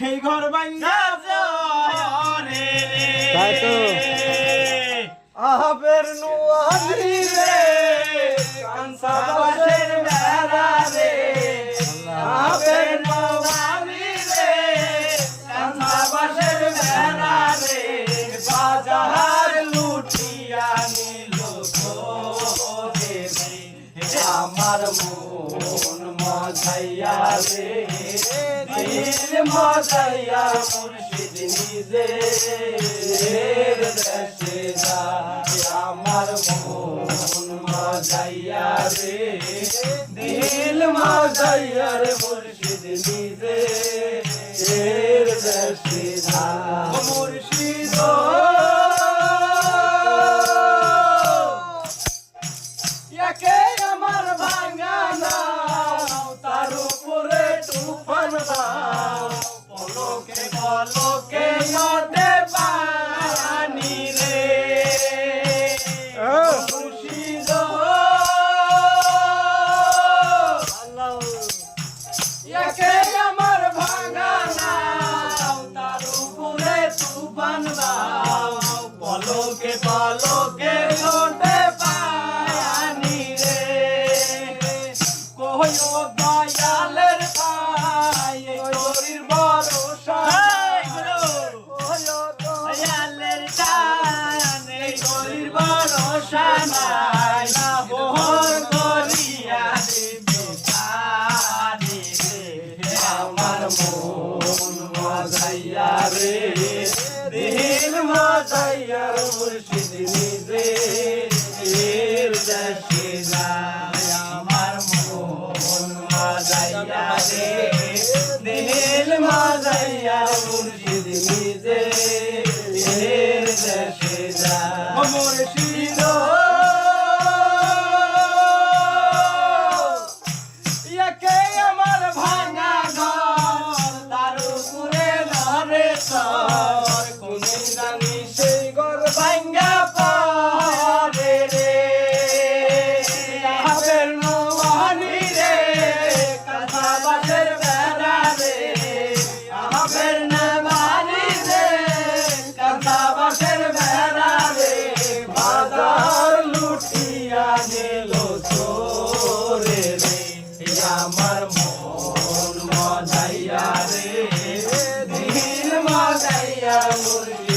সেই ঘর ভাঙ্গা রে তাই তো আহাবের নুয়ানি রে কানসা বাসের বেড়া রে আহাবের নুয়ানি রে কানসা বাসের বেড়া রে বাজার লুটিয়া নিল রে আমার মন মজাইয়া রে দিল মজাইয়া মুর্শিদ নিজে দেশে যায় আমার মন মজাইয়া রে দিল মজাইয়া রে মুর্শিদ নিজে দেশে যায় মুর্শিদ একে আমার ভাঙা নাও তার উপরে তুফান দাও পলকে পলকে নদে পানি রে মুর্শিদ একে আমার ভাঙা নাও তার উপরে তুফান দাও পলকে পলকে নদে দয়ালের ভাই তোরির ভরসা দয়ালের টান তোরির ভরসা নাই না বহর করিয়া দেবী রে আমার মন মজাইয়া রে দিল মজাইয়া মুর্শিদ নিজে দেশে যায় আমার মন মজাইয়া রে দিল মজাইয়া মুর্শিদ নিজে দেশে যায় মুর্শিদ একে আমার ভাঙা ঘর তার উপরে ধরে সর কোন জানি সেই ঘর ভাঙ্গা পড়ে রে আহাবের নুয়ানি রে কাঁথা বাসের বেড়া রে আহাবের নুয়ানি রে কাঁথা বাসের বেড়া রে বাজার লুটিয়া নিল চোরে রে আমার মন মজাইয়া রে দিল মজাইয়া মুর্শিদ